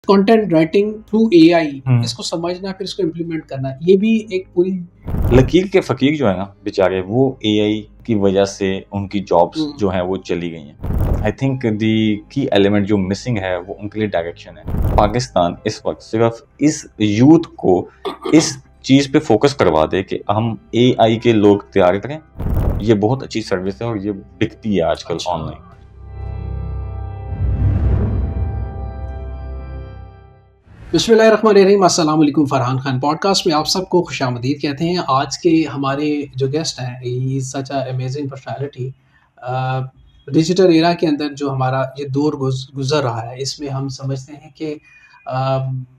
Content writing through AI, इसको समझना फिर इसको इम्प्लीमेंट करना, ये भी एक पूरी लकीर के फ़कीर जो है ना बेचारे, वो एआई की वजह से उनकी जॉब्स जो हैं वो चली गई हैं। आई थिंक दी की एलिमेंट जो मिसिंग है वो उनके लिए डायरेक्शन है। पाकिस्तान इस वक्त सिर्फ इस यूथ को इस चीज़ पे फोकस करवा दे कि हम एआई के लोग तैयार करें, ये बहुत अच्छी सर्विस है और ये बिकती है आजकल ऑनलाइन। बिस्मिल्लाहिर्रहमानिर्रहीम, अस्सलाम वालेकुम। फरहान खान पॉडकास्ट में आप सबको खुशामदीद कहते हैं। आज के हमारे जो गेस्ट हैं, he is such a amazing personality. Digital era के अंदर जो हमारा ये दौर गुज़र रहा है, इसमें हम समझते हैं कि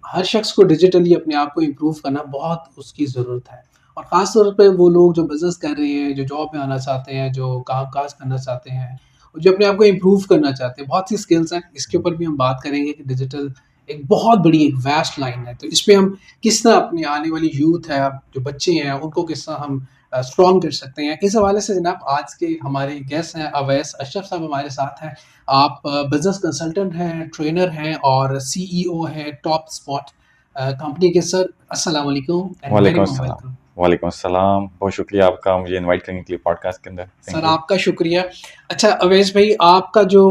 हर शख्स को डिजिटली अपने आप को इम्प्रूव करना बहुत उसकी ज़रूरत है। और ख़ास तौर पे वो लोग जो बिज़नेस कर रहे हैं, जो जॉब में आना चाहते हैं, जो काम-काज करना चाहते हैं, और जो अपने आप को इम्प्रूव करना चाहते हैं। बहुत सी स्किल्स हैं, इसके ऊपर भी हम बात करेंगे कि डिजिटल एक बहुत बड़ी एक वास्ट लाइन है। तो इस पे हम किस तरह अपनी आने वाली यूथ है, जो बच्चे हैं, उनको किस तरह हम स्ट्रॉन्ग कर सकते हैं। इस हवाले से जनाब आज के हमारे गेस्ट हैं अवैस अशरफ साहब हमारे साथ हैं। आप बिज़नेस कंसल्टेंट हैं, ट्रेनर हैं और सीईओ हैं टॉप स्पॉट कंपनी के। सर अस्सलाम वालेकुम एंड वेरी वालेकुम वार्म अस्सलाम। वेलकम। वालेकुम अस्सलाम, बहुत शुक्रिया आपका मुझे इनवाइट करने के लिए पॉडकास्ट के अंदर। Sir thank you. आपका शुक्रिया। अच्छा अवैस भाई, आपका जो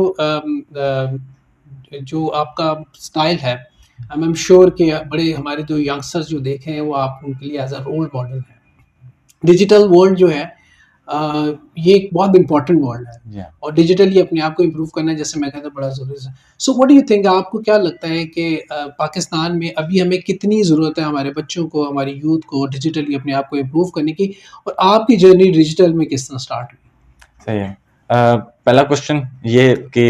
आपका स्टाइल है, आई एम श्योर कि बड़े हमारे जो यंगस्टर्स जो देखे हैं वो आप उनके लिए एज अ रोल मॉडल है। डिजिटल वर्ल्ड जो है ये एक बहुत इंपॉर्टेंट वर्ल्ड है Yeah. और डिजिटली अपने आप को इम्प्रूव करना, जैसे मैं कहता हूँ, बड़ा ज़रूरी है। So what do you think, आपको क्या लगता है कि पाकिस्तान में अभी हमें कितनी ज़रूरत है हमारे बच्चों को, हमारी यूथ को डिजिटली अपने आप को इम्प्रूव करने की, और आपकी जर्नी डिजिटल में किस तरह स्टार्ट हुई? सही है। पहला क्वेश्चन ये कि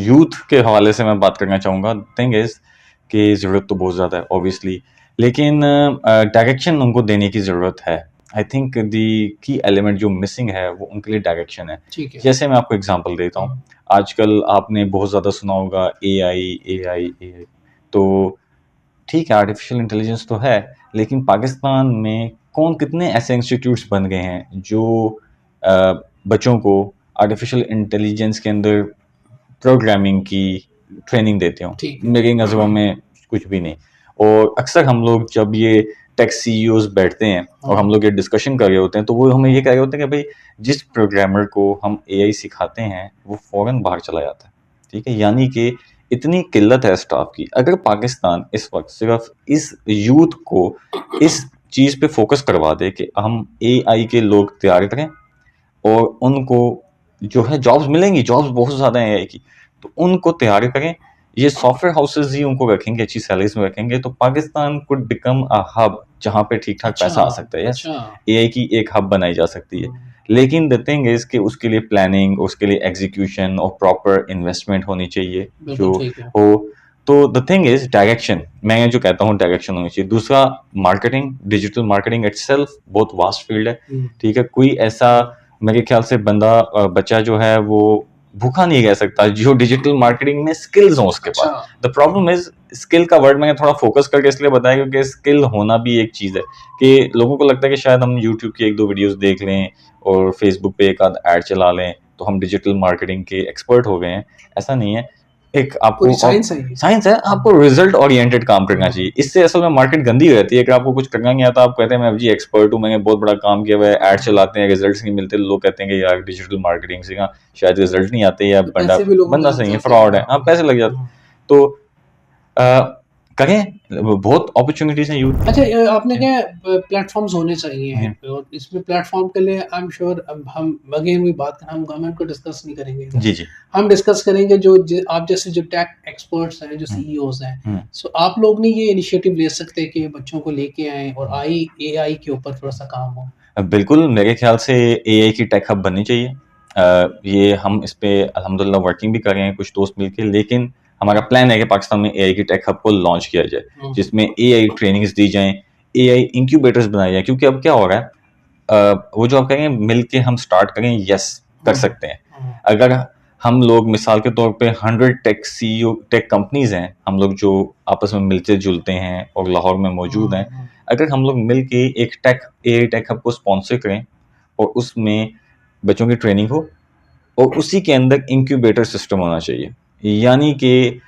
यूथ के हवाले से मैं बात करना चाहूँगा। थिंग इज़ कि ज़रूरत तो बहुत ज़्यादा है ऑब्वियसली, लेकिन डायरेक्शन उनको देने की ज़रूरत है। आई थिंक दी की एलिमेंट जो मिसिंग है वो उनके लिए डायरेक्शन है। ठीक है। जैसे मैं आपको एग्जांपल देता हूँ, आजकल आपने बहुत ज़्यादा सुना होगा एआई एआई एआई। तो ठीक है, आर्टिफिशियल इंटेलिजेंस तो है, लेकिन पाकिस्तान में कौन कितने ऐसे इंस्टीट्यूट्स बन गए हैं जो बच्चों को आर्टिफिशियल इंटेलिजेंस के अंदर प्रोग्रामिंग की ट्रेनिंग देते हो। ठीक है। मेरी नज़रों में कुछ भी नहीं। और अक्सर हम लोग जब ये टेक सीईओज बैठते हैं और हम लोग ये डिस्कशन कर रहे होते हैं, तो वो हमें ये कह रहे होते हैं कि भाई जिस प्रोग्रामर को हम एआई सिखाते हैं वो फ़ौरन बाहर चला जाता है। ठीक है, यानी कि इतनी किल्लत है स्टाफ की। अगर पाकिस्तान इस वक्त सिर्फ इस यूथ को इस चीज़ पे फोकस करवा दे कि हम एआई के लोग तैयार करें और उनको जो है जॉब्स मिलेंगी, जॉब्स बहुत ज़्यादा हैं एआई की, तो उनको तैयार करें। ये सॉफ्टवेयर हाउसेज ही उनको रखेंगे, अच्छी सैलरीज में रखेंगे, तो Pakistan could become a hub जहाँ पे ठीक ठाक पैसा आ सकता है। यस, एआई की एक हब बनाई जा सकती है। लेकिन द थिंग इज कि उसके लिए प्लानिंग, उसके लिए एग्जीक्यूशन और प्रॉपर इन्वेस्टमेंट होनी चाहिए जो हो। तो द थिंग इज डायरेक्शन, मैं जो कहता हूँ डायरेक्शन होनी चाहिए। दूसरा, मार्केटिंग, डिजिटल मार्केटिंग इटसेल्फ बहुत वास्ट फील्ड है। ठीक है, कोई ऐसा मेरे ख्याल से बच्चा जो है वो भूखा नहीं रह सकता जो डिजिटल मार्केटिंग में स्किल्स हों उसके पास। द प्रॉब्लम इज, स्किल का वर्ड मैंने थोड़ा फोकस करके इसलिए बताया क्योंकि स्किल होना भी एक चीज़ है कि लोगों को लगता है कि शायद हम यूट्यूब की एक दो वीडियोस देख लें और फेसबुक पे एक आध ऐड चला लें तो हम डिजिटल मार्केटिंग के एक्सपर्ट हो गए हैं। ऐसा नहीं है। एक आपको साइंस है, आपको रिजल्ट ओरिएंटेड काम करना चाहिए। इससे असल में मार्केट गंदी हो जाती है। अगर आपको कुछ करना नहीं आता, आप कहते हैं मैं जी एक्सपर्ट हूँ, मैंने बहुत बड़ा काम किया हुआ है, ऐड चलाते हैं, रिजल्ट्स नहीं मिलते, लोग कहते हैं कि यार डिजिटल मार्केटिंग से शायद रिजल्ट नहीं आते या बंदा सही है, फ्रॉड है, हाँ पैसे लग जाते। तो करें, बहुत अपॉर्चुनिटीज हैं यूथ। अच्छा, आपने क्या प्लेटफॉर्म्स होने चाहिए और इसमें प्लेटफॉर्म के लिए आई एम श्योर हम अगेन भी बात करें, हम गवर्नमेंट को डिस्कस नहीं करेंगे। जी हम डिस्कस करेंगे जो आप जैसे जो टेक एक्सपर्ट्स हैं, जो सीईओज हैं। सो आप लोग नहीं ये इनिशिएटिव ले सकते कि बच्चों को लेके आए और एआई के ऊपर थोड़ा सा काम हो? बिल्कुल, मेरे ख्याल से एआई की टेक हब बननी चाहिए। ये हम इस पे अल्हम्दुलिल्लाह वर्किंग भी कर रहे हैं कुछ दोस्त मिलके, लेकिन हमारा प्लान है कि पाकिस्तान में एआई की टेक हब को लॉन्च किया जाए, जिसमें एआई ट्रेनिंग्स दी जाएं, एआई इंक्यूबेटर्स बनाए जाएं। क्योंकि अब क्या हो रहा है, वो जो आप कहेंगे मिलके हम स्टार्ट करें, यस कर सकते हैं। अगर हम लोग मिसाल के तौर पे 100 टेक सीईओ टेक कंपनीज हैं, हम लोग जो आपस में मिलते जुलते हैं और लाहौर में मौजूद हैं, अगर हम लोग मिल के एक एआई टेक हब को स्पॉन्सर करें और उसमें बच्चों की ट्रेनिंग हो और उसी के अंदर इंक्यूबेटर सिस्टम होना चाहिए। यानी कि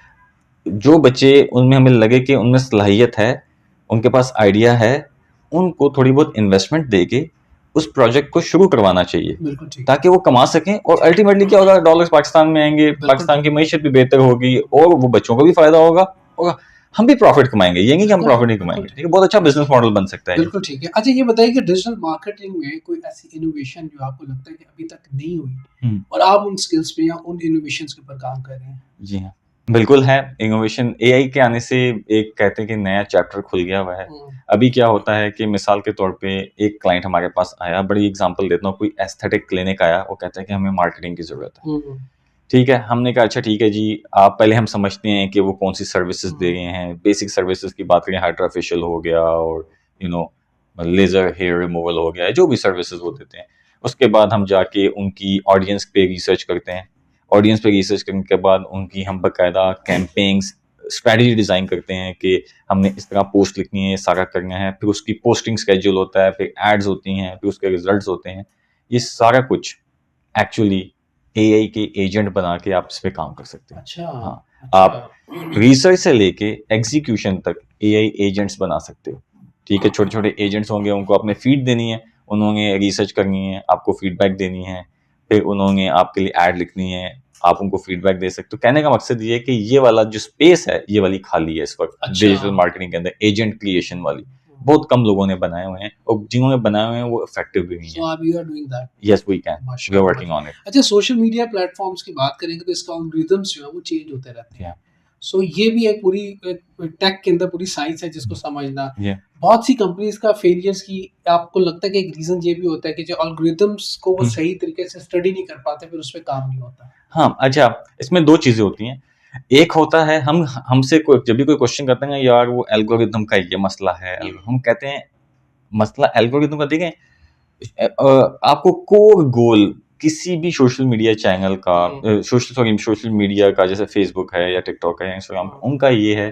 जो बच्चे उनमें हमें लगे कि उनमें सलाहियत है, उनके पास आइडिया है, उनको थोड़ी बहुत इन्वेस्टमेंट देके उस प्रोजेक्ट को शुरू करवाना चाहिए, बिल्कुल ठीक। ताकि वो कमा सकें। और अल्टीमेटली क्या होगा, डॉलर्स पाकिस्तान में आएंगे, बिल्कुल पाकिस्तान की ठीक। मईशत भी बेहतर होगी और वो बच्चों को भी फायदा होगा और हम भी प्रॉफिट कमाएंगे। ये नहीं कि हम बिल्कुल प्रॉफिट नहीं बिल्कुल कमाएंगे। ठीक। ठीक है, बहुत अच्छा बिजनेस मॉडल बन सकता है ये। बिल्कुल ठीक है। अच्छा ये बताइए कि डिजिटल मार्केटिंग में कोई ऐसी इनोवेशन जो आपको लगता है कि अभी तक नहीं हुई और आप उन स्किल्स पे या उन इनोवेशंस के ऊपर काम कर रहे हैं? जी हाँ, बिल्कुल है। इनोवेशन एआई के आने से एक कहते हैं कि नया चैप्टर खुल गया हुआ है। अभी क्या होता है कि मिसाल के तौर पे एक क्लाइंट हमारे पास आया, बड़ी एग्जांपल देता हूँ, कोई एस्थेटिक क्लिनिक आया, वो कहता है कि हमें मार्केटिंग की जरूरत है। ठीक है, हमने कहा अच्छा ठीक है जी, आप पहले हम समझते हैं कि वो कौन सी सर्विसेज दे रहे हैं। बेसिक सर्विसेज की बात करें, हाइड्रा फेशियल हो गया और you know laser hair removal हो गया, जो भी सर्विसेज वो देते हैं। उसके बाद हम जाके उनकी ऑडियंस पे रिसर्च करते हैं। ऑडियंस पे रिसर्च करने के बाद उनकी हम बाकायदा कैंपेन्स स्ट्रैटेजी डिजाइन करते हैं कि हमने इस तरह पोस्ट लिखनी है, सारा करना है। फिर उसकी पोस्टिंग स्केड्यूल होता है, फिर एड्स होती हैं, फिर उसके रिजल्ट्स होते हैं। ये सारा कुछ एक्चुअली एआई के एजेंट बना के आप इस पे काम कर सकते हैं। अच्छा। हाँ, आप रिसर्च से लेके एग्जीक्यूशन तक एआई एजेंट्स बना सकते हो। ठीक है, छोटे छोटे एजेंट्स होंगे, उनको आपने फीड देनी है, उन्होंने रिसर्च करनी है, आपको फीडबैक देनी है, फिर उन्होंने आपके लिए ऐड लिखनी है, आप उनको फीडबैक दे सकते हो। कहने का मकसद ये है कि ये वाला जो स्पेस है, ये वाली खाली है इस वक्त डिजिटल मार्केटिंग के अंदर, एजेंट क्रिएशन वाली। बहुत कम लोगों ने बनाए हुए हैं और जिन्होंने बनाए हुए हैं वो इफेक्टिव भी नहीं है। So you are doing that. Yes, we can. We are working on it. अच्छा, सोशल मीडिया प्लेटफॉर्म्स की बात करेंगे तो इसका एल्गोरिथम्स जो है वो चेंज होते रहते हैं। सो ये भी एक पूरी टेक के अंदर पूरी साइंस है जिसको समझना। बहुत सी कंपनीज का फेलियर्स की आपको लगता है कि एक रीजन ये भी होता है कि जो एल्गोरिथम्स को वो सही तरीके से स्टडी नहीं कर पाते, फिर उस पे काम नहीं होता। हाँ, अच्छा, इसमें दो चीजें होती हैं। एक होता है हमसे कोई जब भी कोई क्वेश्चन करते हैं यार वो एल्गोरिथम का ये मसला है, हम कहते हैं मसला एल्गोरिथम का। देखें, आपको कोर गोल किसी भी सोशल मीडिया चैनल का, सोशल मीडिया का, जैसे फेसबुक है या टिकटॉक है या इंस्टाग्राम, उनका ये है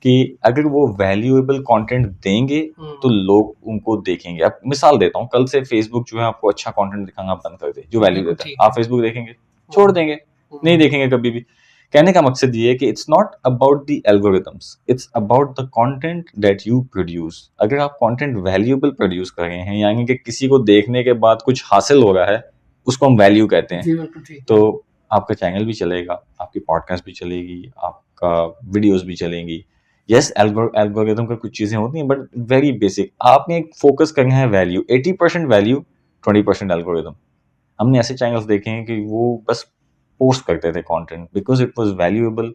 कि अगर वो वैल्यूएबल कंटेंट देंगे तो लोग उनको देखेंगे। अब मिसाल देता हूँ, कल से फेसबुक जो है आपको अच्छा कंटेंट दिखाना बंद कर दे जो वैल्यू देता है, आप फेसबुक देखेंगे? छोड़ देंगे, नहीं देखेंगे कभी भी। कहने का मकसद ये है कि it's not about the algorithms, it's about the content that you produce. अगर आप कंटेंट वैल्यूएबल प्रोड्यूस कर रहे हैं, यानी कि किसी को देखने के बाद कुछ हासिल हो रहा है, उसको हम वैल्यू कहते हैं। तो आपका चैनल भी चलेगा, आपकी पॉडकास्ट भी चलेगी, आपका वीडियोस भी चलेंगी। यस, एल्गोरिथम का कुछ चीजें होती हैं बट वेरी बेसिक। आपने फोकस करना है वैल्यू, 80% वैल्यू, 20% एल्गोरिथम। हमने ऐसे चैनल्स देखे हैं कि वो बस पोस्ट करते थे content because it was valuable.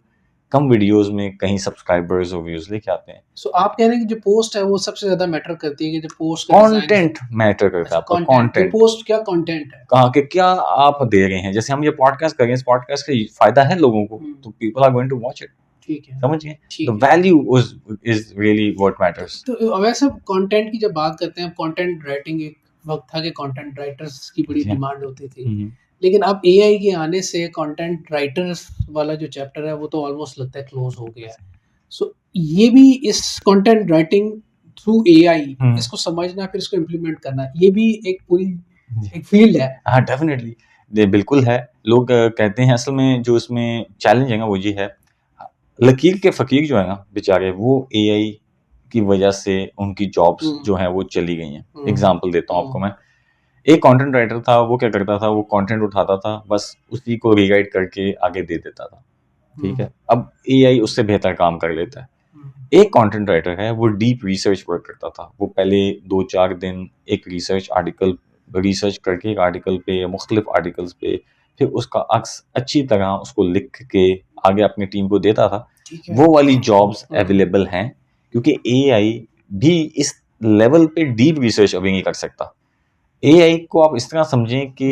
Come videos में कहीं सब्सक्राइबर्स और व्यूज लेके आते हैं। सो आप कह रहे हैं कि जो पोस्ट है वो सबसे ज्यादा मैटर करती है, कि जो पोस्ट कंटेंट मैटर करता है। आपका कंटेंट, पोस्ट क्या कंटेंट है, कहाँ के क्या आप दे रहे हैं। जैसे हम ये पॉडकास्ट कर रहे हैं, इस पॉडकास्ट का फायदा है लोगों को, तो people are going to watch it. ठीक है, समझिए, the value is really what matters. तो वैसे कंटेंट की जब बात करते हैं, कंटेंट राइटिंग एक वक्त था कि कंटेंट राइटर्स की बड़ी डिमांड होती थी, लेकिन अब एआई के आने से कंटेंट राइटर्स वाला जो चैप्टर है वो तो ऑलमोस्ट लगता है क्लोज हो गया है। सो ये भी इस कंटेंट राइटिंग थ्रू एआई, इसको समझना फिर इसको इम्प्लीमेंट करना, ये भी एक पूरी एक फील्ड है। हाँ, डेफिनेटली बिल्कुल है। लोग कहते हैं असल में जो इसमें चैलेंज है ना वो ये है, लकीर के फकीर जो है ना बेचारे, वो एआई की वजह से उनकी जॉब्स जो हैं वो चली गई हैं। एग्जांपल देता हूँ आपको मैं। एक कंटेंट राइटर था, वो क्या करता था, वो कंटेंट उठाता था, बस उसी को रीराइट करके आगे दे देता था। ठीक है, अब एआई उससे बेहतर काम कर लेता है। एक कंटेंट राइटर है, वो डीप रिसर्च वर्क करता था। वो पहले 2-4 दिन एक रिसर्च करके एक आर्टिकल पे, मुख्तलिफ आर्टिकल्स पे, फिर उसका अक्स अच्छी तरह उसको लिख के आगे अपनी टीम को देता था। वो वाली जॉब्स अवेलेबल हैं क्योंकि एआई भी इस लेवल पे डीप रिसर्च अभी नहीं कर सकता। एआई को आप इस तरह समझें कि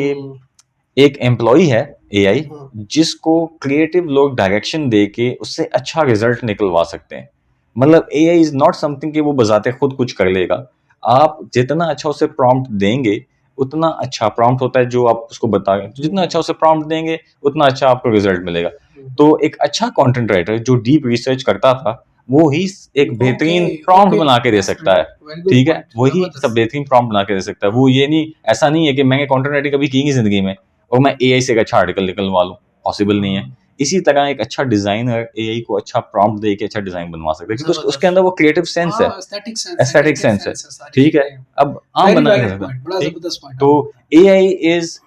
एक एम्प्लॉय है एआई, जिसको क्रिएटिव लोग डायरेक्शन दे के उससे अच्छा रिजल्ट निकलवा सकते हैं। मतलब एआई इज नॉट समथिंग कि वो बजाते खुद कुछ कर लेगा। आप जितना अच्छा उसे प्रॉम्प्ट देंगे उतना अच्छा प्रॉम्प्ट होता है जो आप उसको बताएं, जितना अच्छा उसे प्रॉम्प्ट देंगे उतना अच्छा आपको रिजल्ट मिलेगा। तो एक अच्छा कंटेंट राइटर जो डीप रिसर्च करता था, वो ही एक बेहतरीन प्रॉम्प्ट बना के दे सकता है। ठीक है, वही सब बेहतरीन प्रॉम्प्ट बना के दे सकता है। वो ये नहीं, ऐसा नहीं है कि मैंने कंटेंट राइटिंग कभी की नहीं जिंदगी में और मैं एआई से एक अच्छा आर्टिकल निकलवा लूं, पॉसिबल नहीं है। इसी तरह एक अच्छा डिजाइनर एआई को अच्छा प्रॉम्प्ट दे के अच्छा डिजाइन बनवा सकता है, क्योंकि उसके अंदर वो क्रिएटिव सेंस है, एस्थेटिक सेंस है, ठीक है। अब आम बना नहीं सकता, ठीक। तो एआई इज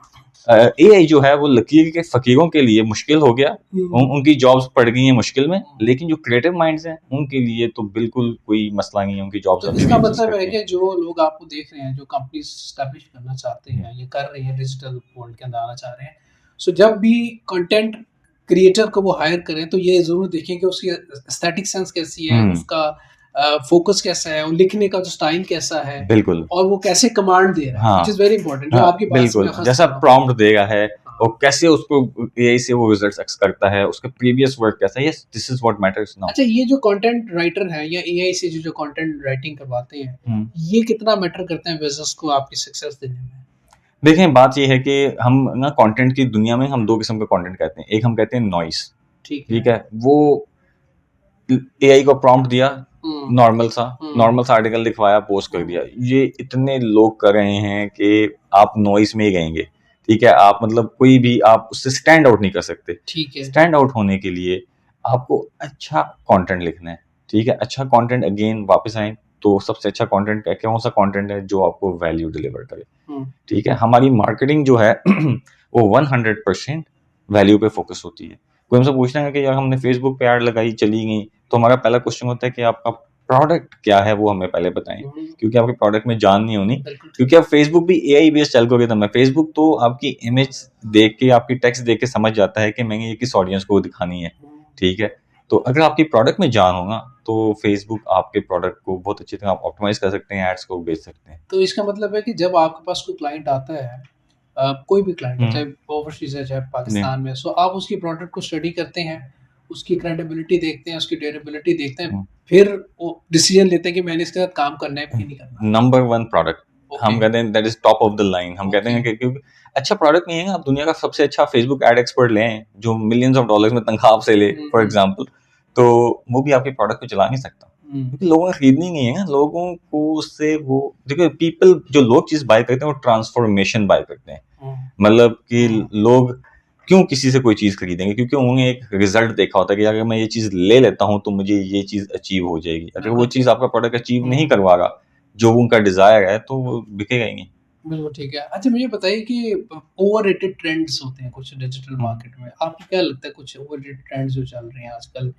एआई जो है वो लकीर के फकीरों के लिए मुश्किल हो गया, उनकी जॉब्स पड़ गई हैं मुश्किल में, लेकिन जो क्रिएटिव माइंड्स हैं उनके लिए तो बिल्कुल कोई मसला नहीं है, उनकी जॉब्स अभी भी इसका एग्जिस्ट मतलब है करती कि हैं। जो लोग आपको देख रहे हैं, जो कंपनीज स्टैब्लिश करना चाहते हैं, ये कर रही हैं, डिजिटल वर्ल्ड के अंदर आना चाह रहे हैं, सो जब भी कंटेंट क्रिएटर को वो हायर करें तो ये जरूर देखें कि उसकी एस्थेटिक सेंस कैसी है, उसका फोकस कैसा है, और लिखने का जो स्टाइल कैसा है, बिल्कुल, और वो कैसे कमांड दे रहा है, हाँ विच इज वेरी इंपॉर्टेंट, जो हाँ, आपकी बात से मैं बिल्कुल, अखज़ जैसा कर रहा हूँ। प्रॉम्प्ट देगा है हाँ, और कैसे उसको एआई से वो रिजल्ट्स एक्स करता है, उसका प्रीवियस वर्क कैसा है, yes this is what matters now. अच्छा, ये जो कंटेंट राइटर है या एआई से जो कंटेंट राइटिंग करवाते हैं, ये कितना मैटर करते हैं बिजनेस को आपकी सक्सेस देने में? देखें, बात ये है कि हम ना कंटेंट की दुनिया में हम दो किस्म का कंटेंट कहते हैं, एक हम कहते हैं नॉइस, ठीक ठीक है। है, वो एआई को प्रॉम्प्ट दिया, हम्म, नॉर्मल सा आर्टिकल लिखवाया, पोस्ट कर दिया, ये इतने लोग कर रहे हैं कि आप नॉइस में ही रहेंगे, ठीक है। आप मतलब कोई भी आप उससे स्टैंड आउट नहीं कर सकते। ठीक है। स्टैंड आउट होने के लिए आपको अच्छा कंटेंट लिखना है, ठीक है। अच्छा कंटेंट, अगेन वापस आए तो सबसे अच्छा कंटेंट कौन सा कंटेंट है जो आपको वैल्यू डिलीवर करे, ठीक है। हमारी मार्केटिंग जो है वो 100% वैल्यू पे फोकस होती है। कोई हमसे पूछना है कि यार हमने फेसबुक पे ऐड लगाई, चली गई, तो हमारा पहला क्वेश्चन होता है कि आपका प्रोडक्ट क्या है, वो हमें पहले बताएं, क्योंकि आपके प्रोडक्ट में जान नहीं होनी। क्योंकि अब फेसबुक भी एआई बेस्ड एल्गोरिथम है। फेसबुक तो आपकी इमेज देख के, आपकी टेक्स्ट देख के समझ जाता है कि मैंने ये किस ऑडियंस को दिखानी है, ठीक है। तो अगर आपकी प्रोडक्ट में जान होगा तो फेसबुक आपके प्रोडक्ट को बहुत अच्छी तरह ऑप्टिमाइज कर सकते हैं, एड्स को बेच सकते हैं। तो इसका मतलब है कि जब आपके पास कोई क्लाइंट आता है, कोई भी क्लाइंट है, चाहे ओवरसीज है चाहे पाकिस्तान में, सो आप उसकी प्रोडक्ट को स्टडी करते हैं, उसकी क्रेडिबिलिटी देखते हैं, उसकी ड्यूरेबिलिटी देखते हैं, फिर वो डिसीजन लेते हैं कि मैंने इसके साथ काम करना है कि नहीं करना। नंबर वन प्रोडक्ट हम ओके। कहते हैं that is top of the line. हम कहते हैं कि क्योंकि अच्छा प्रोडक्ट नहीं है, आप दुनिया का सबसे अच्छा फेसबुक एड एक्सपर्ट लें जो मिलियंस ऑफ डॉलर्स में तनख्वाह आपसे ले फॉर एग्जांपल, तो वो भी आपके प्रोडक्ट को चला नहीं सकता, क्योंकि लोगों ने खरीदनी नहीं है ना। लोगों को उससे वो देखो, पीपल जो लोग चीज बाय करते हैं वो ट्रांसफॉर्मेशन बाय करते हैं। मतलब कि लोग क्यों किसी से कोई चीज खरीदेंगे, क्योंकि उन्होंने एक रिजल्ट देखा होता है कि अगर मैं ये चीज ले लेता हूं तो मुझे ये चीज अचीव हो जाएगी। अगर वो चीज आपका प्रोडक्ट अचीव नहीं करवा रहा जो उनका डिजायर है, तो वो बिकेगा ही नहीं। बिल्कुल ठीक है। अच्छा, मुझे बताइए कि ओवररेटेड ट्रेंड्स होते हैं कुछ डिजिटल मार्केट में। आपको क्या लगता है कुछ ओवररेटेड ट्रेंड्स जो चल रहे हैं आजकल,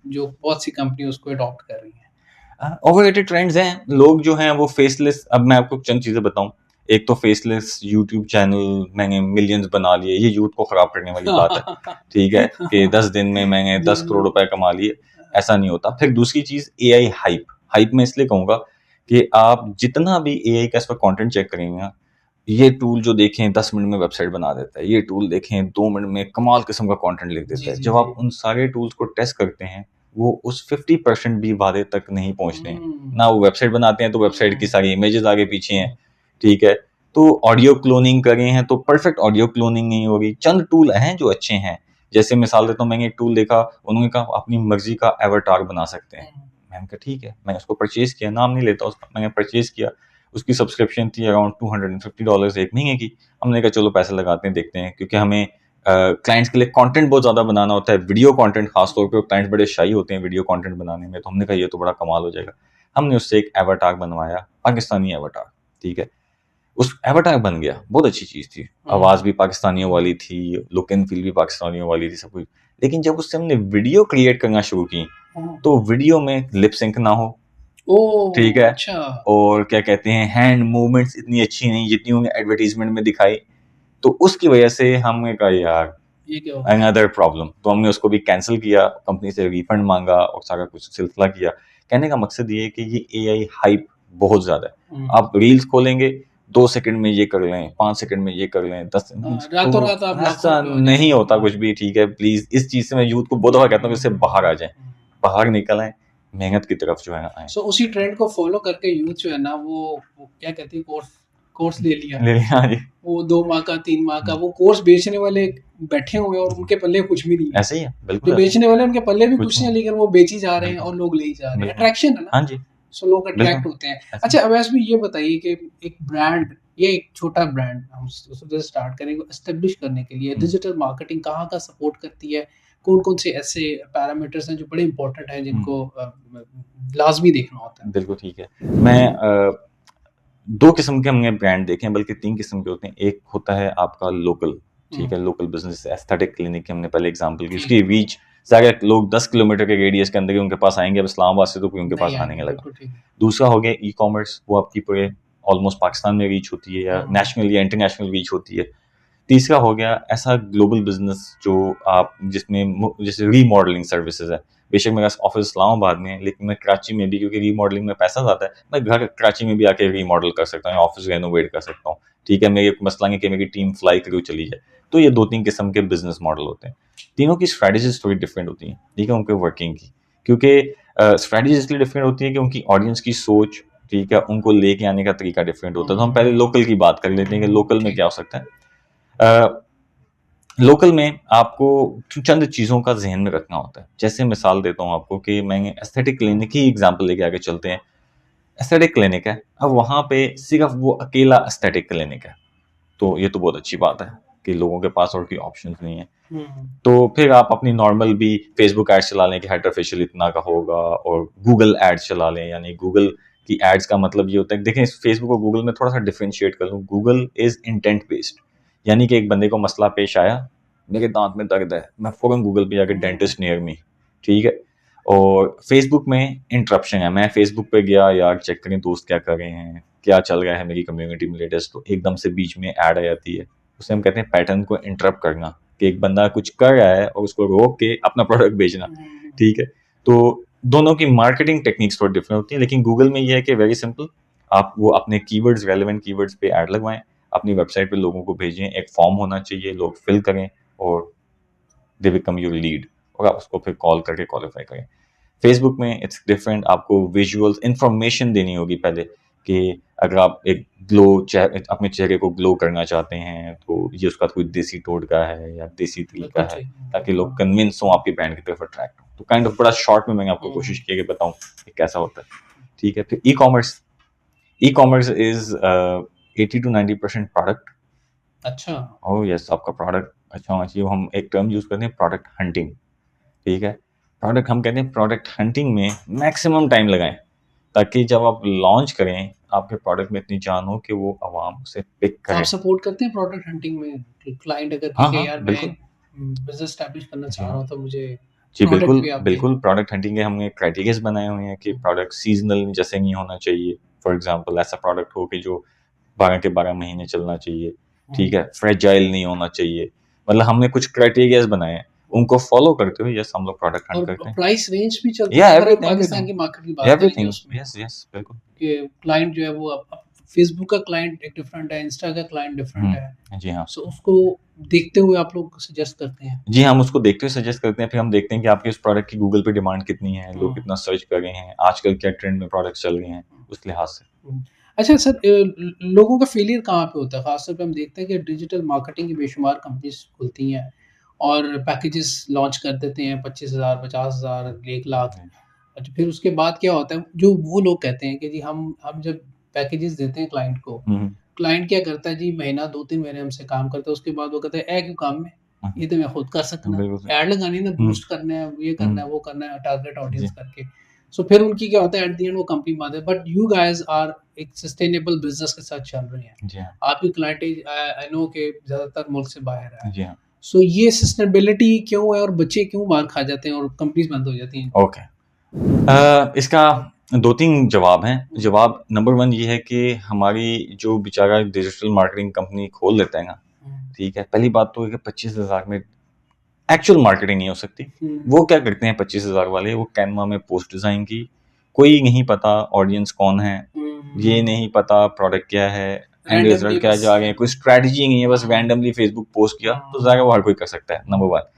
जो बहुत सी कंपनी उसको अडॉप्ट कर रही हैं? ओवररेटेड ट्रेंड्स हैं, लोग जो हैं वो फेसलेस। अब मैं आपको चंद चीजें बताऊं। एक तो फेसलेस यूट्यूब चैनल मैंने मिलियंस बना लिए, ये यूथ को खराब करने वाली बात है, ठीक है, कि 10 दिन में मैंने 10 करोड़ रुपए कमा लिए, ऐसा नहीं होता। फिर दूसरी चीज एआई हाइप। हाइप में इसलिए कहूंगा कि आप जितना भी एआई का इस पर कंटेंट चेक करेंगे ना, ये टूल जो देखें 10 मिनट में वेबसाइट बना देता है, ये टूल देखें 2 मिनट में कमाल किस्म का कंटेंट लिख देता है। जब आप उन सारे टूल्स को टेस्ट करते हैं, वो उस 50% भी वादे तक नहीं पहुंचते हैं ना। वो वेबसाइट बनाते हैं तो वेबसाइट की सारी इमेजेस आगे पीछे हैं, ठीक है। तो ऑडियो क्लोनिंग कर रहे हैं तो परफेक्ट ऑडियो क्लोनिंग नहीं होगी। चंद टूल हैं जो अच्छे हैं, जैसे मिसाल देता हूँ, मैंने एक टूल देखा, उन्होंने कहा अपनी मर्जी का एवटार बना सकते हैं। मैंने कहा ठीक है, मैंने उसको परचेज किया, नाम नहीं लेता उसका, मैंने परचेज किया। उसकी सब्सक्रिप्शन थी अराउंड $250 एक महीने की। हमने कहा चलो पैसे लगाते हैं, देखते हैं, क्योंकि हमें क्लाइंट्स के लिए कंटेंट बहुत ज़्यादा बनाना होता है, वीडियो कंटेंट खासतौर पे। क्लाइंट्स बड़े शाई होते हैं वीडियो कंटेंट बनाने में, तो हमने कहा ये तो बड़ा कमाल हो जाएगा। हमने उससे एक एवटार बनवाया, पाकिस्तानी एवटार, ठीक है। उस एवटार बन गया, बहुत अच्छी चीज़ थी, आवाज़ भी पाकिस्तानियों वाली थी, लुक एंड फील भी पाकिस्तानियों वाली थी, सब कुछ। लेकिन जब उससे हमने वीडियो क्रिएट करना शुरू की, तो वीडियो में लिप सिंक ना हो, ठीक है, अच्छा। और क्या कहते हैं, हैंड मूवमेंट्स इतनी अच्छी नहीं जितनी उन्हें एडवर्टीजमेंट में दिखाई। तो उसकी वजह से हमने कहा यार ये क्या हो गया? अनदर प्रॉब्लम, तो हमने उसको भी कैंसिल किया, कंपनी से रिफंड मांगा और सारा कुछ सिलसिला किया। कहने का मकसद ये है कि ये एआई हाइप बहुत ज्यादा है। आप रील्स खोलेंगे, 2 सेकंड में ये कर लें, 5 सेकंड में ये कर लें, 10 रातों रात आप ऐसा नहीं होता कुछ भी, ठीक है। प्लीज इस चीज से मैं यूथ को बहुत दफा कहता हूँ कि इससे बाहर आ जाए, बाहर निकल आए, मेहनत की तरफ जो है आए। सो उसी ट्रेंड को फॉलो करके यूथ जो है ना, वो क्या कहते हैं, कोर्स ले लिया, वो 2 माह का 3 माह का, वो कोर्स बेचने वाले बैठे हुए हैं और उनके पल्ले कुछ भी नहीं है। ऐसे ही है, बिल्कुल। जो बेचने वाले उनके पल्ले भी कुछ नहीं है, लेकिन वो बेची जा रहे हैं और लोग ले ही जा रहे हैं। अट्रैक्शन है ना। हाँ जी, सो लोग अट्रैक्ट होते हैं। अच्छा, अवैस भी ये बताइए कि एक ब्रांड या एक छोटा ब्रांड हम उसको स्टार्ट करेंगे एस्टेब्लिश करने के लिए डिजिटल मार्केटिंग कहाँ का सपोर्ट करती है, कौन-कौन से ऐसे पैरामीटर्स हैं जो बड़े इम्पोर्टेंट हैं जिनको लाज़मी देखना होता है? बिल्कुल ठीक है। मैं 2 किस्म के हमने ब्रांड देखे हैं, बल्कि 3 किस्म के होते हैं। एक होता है आपका लोकल, ठीक है? लोकल बिज़नेस एस्थेटिक क्लिनिक की हमने पहले एग्ज़ाम्पल की। जी। उसकी रीच ज़ाहिर है लोग 10 किलोमीटर के रेडियस के अंदर ही उनके पास आएँगे, अब इस्लामाबाद से तो कोई उनके पास नहीं आने आएँगे, नहीं लगा। बिल्कुल ठीक है। दूसरा हो गया ई-कॉमर्स, वो आपकी पूरे ऑलमोस्ट पाकिस्तान में रीच होती है या हुँ। नेशनल या इंटरनेशनल रीच होती है। तीसरा हो गया ऐसा ग्लोबल बिज़नेस जो आप जिसमें जैसे रीमॉडलिंग सर्विसेज़ है। बेशक मेरा ऑफ़िस इस्लामाबाद में है, लेकिन मैं कराची में भी, क्योंकि रीमॉडलिंग में पैसा ज़्यादा है, मैं घर कराची में भी आके रीमॉडल कर सकता हूँ, ऑफ़िस रेनोवेट कर सकता हूँ। ठीक है, मेरे मसला नहीं कि मेरी टीम फ्लाई करूँ चली जाए। तो ये 2-3 किस्म के बिज़नेस मॉडल होते हैं। तीनों की स्ट्रैटेजीज़ थोड़ी डिफरेंट होती हैं, ठीक है, उनके वर्किंग की। क्योंकि स्ट्रैटेजी इसलिए डिफरेंट होती है कि उनकी ऑडियंस की सोच, ठीक है, उनको लेके आने का तरीका डिफरेंट होता है। तो हम पहले लोकल की बात कर लेते हैं कि लोकल में ठीक। क्या हो सकता है। लोकल में आपको चंद चीज़ों का ज़हन में रखना होता है। जैसे मिसाल देता हूँ आपको कि मैं एस्थेटिक क्लिनिक की एग्ज़ाम्पल लेके आगे चलते हैं। एस्थेटिक क्लिनिक है, अब वहाँ पे सिर्फ़ वो अकेला एस्थेटिक क्लिनिक है। तो ये तो बहुत अच्छी बात है कि लोगों के पास और कोई ऑप्शंस नहीं है। हुँ। तो फिर आप अपनी नॉर्मल भी फेसबुक एड्स चला लें कि हाइड्रा फेशियल इतना का होगा, और गूगल एड्स चला लें, यानी गूगल की एड्स का मतलब ये होता है, देखें फेसबुक और गूगल में थोड़ा सा डिफरेंशिएट कर लूँ। गूगल इज इंटेंट बेस्ड, यानी कि एक बंदे को मसला पेश आया, मेरे दांत में दर्द है, मैं फौरन गूगल पे जाके डेंटिस्ट नियर मी, ठीक है। और फेसबुक में इंटरप्शन है, मैं फेसबुक पे गया यार चेक करें दोस्त क्या कर रहे हैं, क्या चल रहा है मेरी कम्युनिटी में लेटेस्ट, तो एकदम से बीच में ऐड आ जाती है। उसे हम कहते हैं पैटर्न को इंटरप्ट करना, कि एक बंदा कुछ कर रहा है और उसको रोक के अपना प्रोडक्ट बेचना, ठीक है। तो दोनों की मार्केटिंग टेक्निक्स थोड़ी डिफरेंट होती है, लेकिन गूगल में ये है कि वेरी सिंपल, आप वो अपने कीवर्ड्स, रेलेवेंट कीवर्ड्स पे ऐड लगवाएं, अपनी वेबसाइट पे लोगों को भेजें, एक फॉर्म होना चाहिए, लोग फिल करें और दे बिकम योर लीड, और आप उसको फिर कॉल करके क्वालिफाई करें। फेसबुक में इट्स डिफरेंट, आपको विजुअल्स इंफॉर्मेशन देनी होगी पहले, कि अगर आप एक ग्लो अपने चेहरे को ग्लो करना चाहते हैं तो ये उसका कोई देसी टोटका है या देसी तरीका बिल्कुल है, ठीक। ताकि लोग हाँ। कन्विंस हों आपकी ब्रांड की तरफ अट्रैक्ट हो। तो काइंड ऑफ बड़ा शॉर्ट में मैंने आपको हुँ। कोशिश की कि बताऊं कि कैसा होता है, ठीक है। फिर e commerce is 80 to 90% product. अच्छा। ओह यस, आपका प्रोडक्ट अच्छा होना चाहिए। हम एक टर्म यूज करते हैं प्रोडक्ट हंटिंग, ठीक है। प्रोडक्ट हम कहते हैं प्रोडक्ट हंटिंग में मैक्सिमम टाइम लगाएं, ताकि जब आप लॉन्च करें आपके प्रोडक्ट में इतनी जान हो कि वो आवाम उसे पिक तो आप करे। सपोर्ट करते हैं प्रोडक्ट हंटिंग में? कि क्लाइंट अगर हाँ कहे कि हाँ यार मैं बिल्कुल। बिज़नेस एस्टैब्लिश करना जी चाह रहा हाँ। हूँ तो मुझे जी प्रोडक्ट बिल्कुल भी आप दें। बिल्कुल, प्रोडक्ट हंटिंग के हमने क्राइटेरियाज बनाए हुए हैं कि प्रोडक्ट सीजनल जैसे नहीं होना चाहिए। फॉर एग्जांपल ऐसा प्रोडक्ट हो कि जो 12 के 12 महीने चलना चाहिए, ठीक है। फ्रेजाइल नहीं होना चाहिए, मतलब हमने कुछ क्राइटेरियाज बनाए हैं, उनको फॉलो करते हुए यस हम लोग प्रोडक्ट हंट और करते हैं। प्राइस रेंज भी चलता या है, अगर हम एवरीथिंग पाकिस्तान एवरीथिंग की मार्केट की बात करेंगे एवरीथिंग, उसमें, यस यस बिल्कुल। कि क्लाइंट जो है वो अब फेसबुक का क्लाइंट एक डिफरेंट है, इंस्टा का क्लाइंट डिफरेंट है, जी हाँ। सो उसको देखते हुए आप लोग सजेस्ट करते हैं। जी, हम उसको देखते हुए सजेस्ट करते हैं, फिर हम देखते हैं कि आपके उस प्रोडक्ट की गूगल पे डिमांड कितनी है, लोग हाँ। कितना सर्च कर रहे हैं, आजकल क्या ट्रेंड में प्रोडक्ट चल रहे हैं, उस लिहाज से। अच्छा सर, लोगों का फेलियर कहाँ पे होता है? ख़ासतौर पे हम देखते हैं कि डिजिटल मार्केटिंग की बेशुमार कंपनीज़ खुलती हैं और पैकेजेस लॉन्च कर देते हैं 25,000, 50,000, 1 लाख। जी। अच्छा, फिर उसके बाद क्या होता है, जो वो लोग कहते हैं कि जी हम जब पैकेजेस देते हैं क्लाइंट को, हुँ, क्लाइंट क्या करता है जी, महीना 2-3 महीने हमसे काम करता है, उसके बाद वो कहता है, "ए क्यों काम में? हुँ, ये तो मैं खुद कर सकना। बिल्कुल सही। ऐड लगानी है ना, हुँ, बूस्ट करना है, ये करना हुँ, है, वो करना है, टारगेट जी, ऑडियंस करके।" सो फिर उनकी क्या होता है, एट द एंड वो कंपनी बंद है। बट यू गाइज़ आर एक सस्टेनेबल बिज़नेस के साथ चल रहे हैं। जी हाँ, आपकी क्लाइंटेज आई नो कि ज़्यादातर मुल्क से बाहर है। जी हाँ। सो ये सस्टेनेबिलिटी क्यों है और बच्चे क्यों मार खा जाते हैं और कंपनीज़ बंद हो जाती हैं? ओके। इसका 2-3 जवाब हैं। जवाब नंबर 1 ये है कि हमारी जो बेचारा डिजिटल मार्केटिंग कंपनी खोल लेता है ना, हुँ, ठीक है, पहली बात तो है कि 25,000 में एक्चुअल मार्केटिंग नहीं हो सकती। हुँ, वो क्या करते हैं 25,000 वाले, वो कैनवा में पोस्ट डिज़ाइन की, कोई नहीं पता ऑडियंस कौन है, ये हुँ, नहीं पता प्रोडक्ट क्या है, एंड रैंडमली रिजल्ट क्या बस जा रहे हैं, कोई स्ट्रैटेजी नहीं है, बस हाँ, रैंडमली फेसबुक पोस्ट किया, तो हाँ, ज़ाहिर है वो हर कोई कर सकता है, नंबर 1।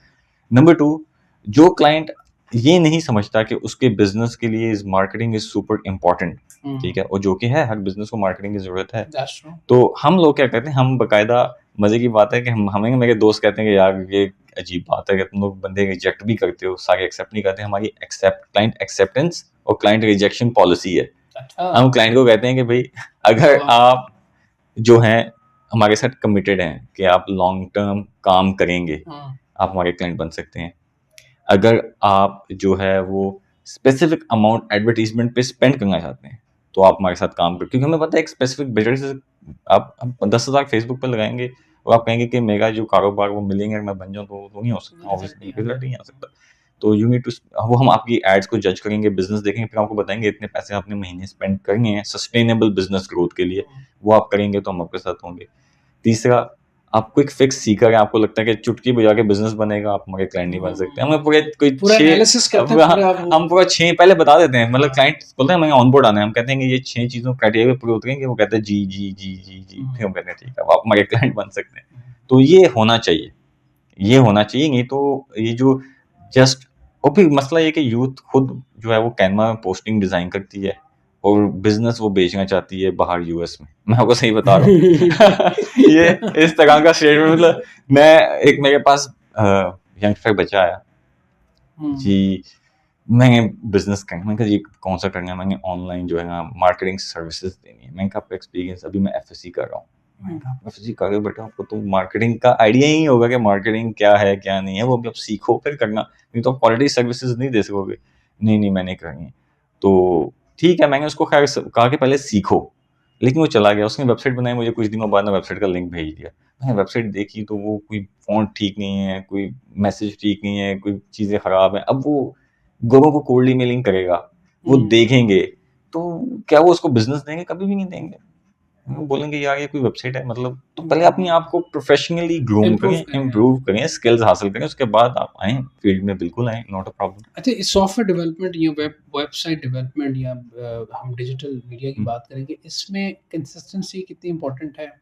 नंबर 2, जो क्लाइंट ये नहीं समझता कि उसके बिज़नेस के लिए is marketing is super important, हुँ, ठीक है? और जो कि है, हर बिज़नेस को मार्केटिंग की ज़रूरत है। That's true. तो हम लोग क्या करते हैं, हम बाकायदा मज़े की बात है कि हम हमें मेरे दोस्त कहते हैं कि यार ये अजीब बात है कि तुम लोग बंदे रिजेक्ट भी करते हो, सारे एक्सेप्ट नहीं करते। हमारी क्लाइंट एक्सेप्टेंस और क्लाइंट रिजेक्शन पॉलिसी है। अच्छा, हम क्लाइंट को कहते हैं कि भाई अगर वाह! आप जो हैं हमारे साथ कमिटेड हैं कि आप लॉन्ग टर्म काम करेंगे, हाँ, आप हमारे क्लाइंट बन सकते हैं। अगर आप जो है वो स्पेसिफिक अमाउंट एडवर्टीजमेंट पे स्पेंड करना चाहते हैं तो आप हमारे साथ काम करें, क्योंकि हमें पता है एक स्पेसिफिक बजट से आप 10,000 फेसबुक पे लगाएंगे और आप कहेंगे कि मेरा जो कारोबार वो मिलियनर मैं बन जाऊं, तो वो नहीं हो सकता, ऑब्वियसली रिजल्ट नहीं आ सकता। तो यू नीड टू, वो हम आपकी एड्स को जज करेंगे, बिजनेस देखेंगे, फिर आपको बताएंगे इतने पैसे आपने महीने स्पेंड करने हैं सस्टेनेबल बिजनेस ग्रोथ के लिए, वो आप करेंगे तो हम आपके साथ होंगे। तीसरा, आपको एक फिक्स सीकर है, आपको लगता है कि चुटकी बजा के बिजनेस बनेगा, आप हमारे क्लाइंट नहीं बन सकते। हमें पूरे कोई पूरा एनालिसिस करते हैं, पूरा हम पूरा 6 पहले बता देते हैं, मतलब क्लाइंट बोलते हैं हमें ऑन बोर्ड आना है, हम कहते हैं कि ये 6 चीजों क्राइटेरिया पूरे उतरेंगे, वो कहते हैं जी जी जी जी जी, फिर हम कहते हैं ठीक है आप हमारे क्लाइंट बन सकते हैं। तो ये होना चाहिए, ये होना चाहिए, नहीं तो ये जो जस्ट, और फिर मसला ये कि यूथ खुद जो है वो कैनवा में पोस्टिंग डिजाइन करती है और बिजनेस वो बेचना चाहती है बाहर यूएस में, मैं आपको सही बता रहा हूँ। ये इस तरह का स्टेटमेंट, मतलब मैं एक मेरे पास यंगस्टर बच्चा आया जी, मैंने बिजनेस करना, मैंने कहा जी कौन सा करना है, मैंने ऑनलाइन जो है ना मार्केटिंग सर्विसेज देनी है। मैंने कहा आपका एक्सपीरियंस, अभी मैं एफएससी कर रहा हूँ। मैंने कहा आप एफएससी कर रहे हो बेटा, आपको तो मार्केटिंग का आइडिया ही होगा कि मार्केटिंग क्या है क्या नहीं है, वो भी आप सीखो फिर करना, नहीं तो आप क्वालिटी सर्विसेज नहीं दे सकोगे। नहीं नहीं मैंने करनी है। तो ठीक है, मैंने उसको खैर कहा कि पहले सीखो, लेकिन वो चला गया, उसने वेबसाइट बनाई, मुझे कुछ दिनों बाद ना वेबसाइट का लिंक भेज दिया। मैंने वेबसाइट देखी तो वो कोई फॉन्ट ठीक नहीं है, कोई मैसेज ठीक नहीं है, कोई चीज़ें खराब है। अब वो लोगों को कोल्ड ईमेलिंग करेगा, वो देखेंगे, तो क्या वो उसको बिजनेस देंगे? कभी भी नहीं देंगे। वो बोलेंगे यार ये कोई वेबसाइट है, मतलब तो पहले अपने आप को प्रोफेशनली ग्रूम करें, इम्प्रूव करें, स्किल्स हासिल करें, उसके बाद आप आए फील्ड में, बिल्कुल आए, नॉट अ प्रॉब्लम। अच्छा, इस सॉफ्टवेयर डेवलपमेंट या वेबसाइट डेवलपमेंट या हम डिजिटल मीडिया की बात करेंगे, इसमें कंसिस्टेंसी कितनी इंपॉर्टेंट है